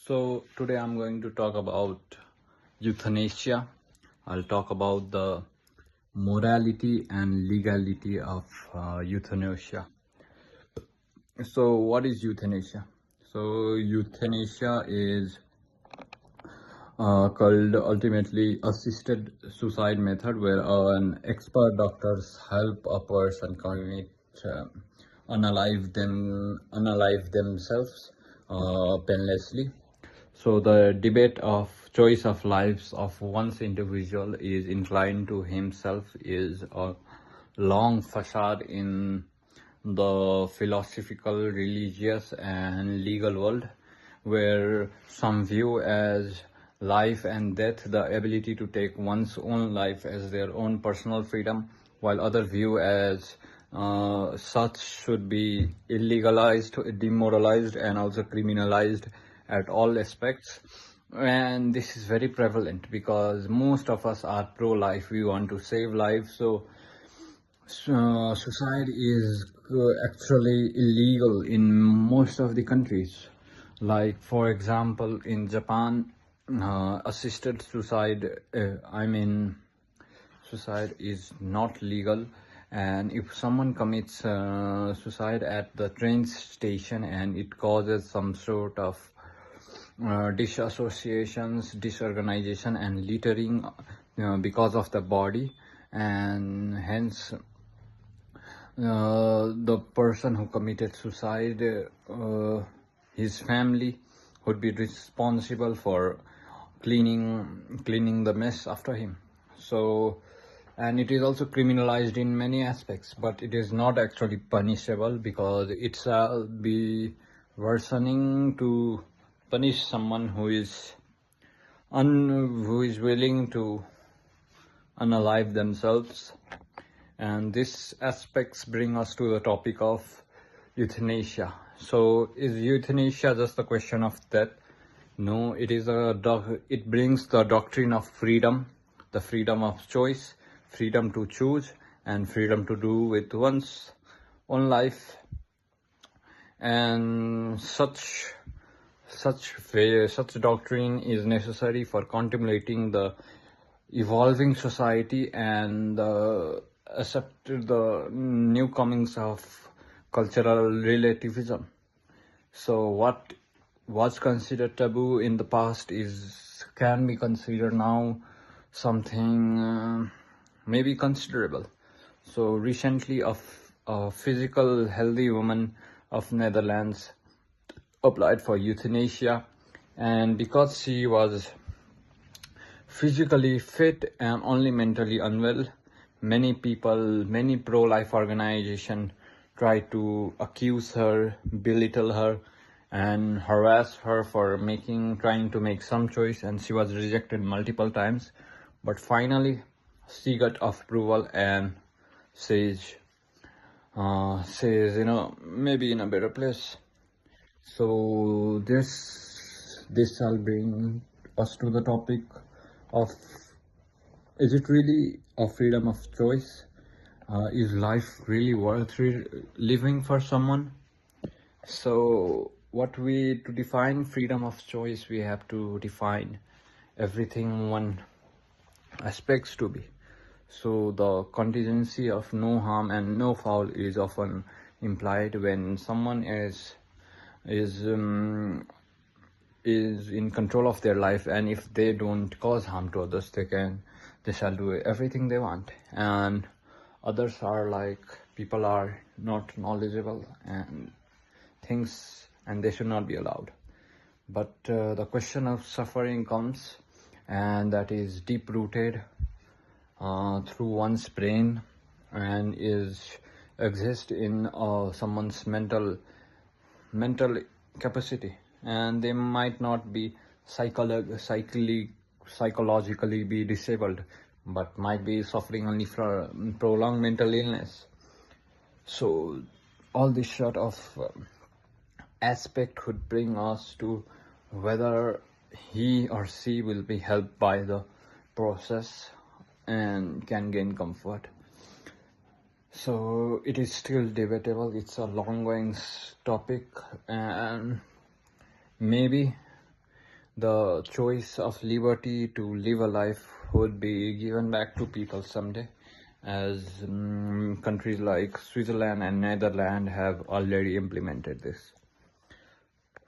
So today I'm going to talk about euthanasia. I'll talk about the morality and legality of euthanasia. So what is euthanasia? So euthanasia is called ultimately assisted suicide method where an expert doctors help a person commit uh, unalive themselves painlessly. So the debate of choice of lives of one's individual is inclined to himself is a long facade in the philosophical, religious and legal world, where some view as life and death the ability to take one's own life as their own personal freedom, while other view as such should be illegalized, demoralized and also criminalized at all aspects. And this is very prevalent because most of us are pro-life, we want to save life. So suicide is actually illegal in most of the countries. Like for example, in Japan, assisted suicide, suicide is not legal. And if someone commits suicide at the train station and it causes some sort of disassociations, disorganization and littering because of the body, and hence the person who committed suicide, his family would be responsible for cleaning the mess after him. So, and it is also criminalized in many aspects, but it is not actually punishable because it's be worsening to punish someone who is willing to unalive themselves. And this aspects bring us to the topic of euthanasia. So is euthanasia just a question of death? No, it is it brings the doctrine of freedom, the freedom of choice, freedom to choose and freedom to do with one's own life. And such doctrine is necessary for contemplating the evolving society and accept the new comings of cultural relativism. So what was considered taboo in the past can be considered now something maybe considerable. So recently a physical healthy woman of Netherlands applied for euthanasia, and because she was physically fit and only mentally unwell, many pro-life organizations tried to accuse her, belittle her and harass her for trying to make some choice, and she was rejected multiple times. But finally she got approval and says maybe in a better place. So this shall bring us to the topic of, is it really a freedom of choice? Is life really worth living for someone? So to define freedom of choice, we have to define everything one aspects to be. So the contingency of no harm and no foul is often implied when someone is in control of their life, and if they don't cause harm to others, they shall do everything they want. And others are like, people are not knowledgeable and things, and they should not be allowed. But the question of suffering comes, and that is deep rooted through one's brain and exists in someone's mental capacity, and they might not be psychologically be disabled, but might be suffering only from prolonged mental illness. So all this sort of aspect would bring us to whether he or she will be helped by the process and can gain comfort. So it is still debatable. It's a long-going topic, and maybe The choice of liberty to live a life would be given back to people someday, as countries like Switzerland and Netherlands have already implemented this.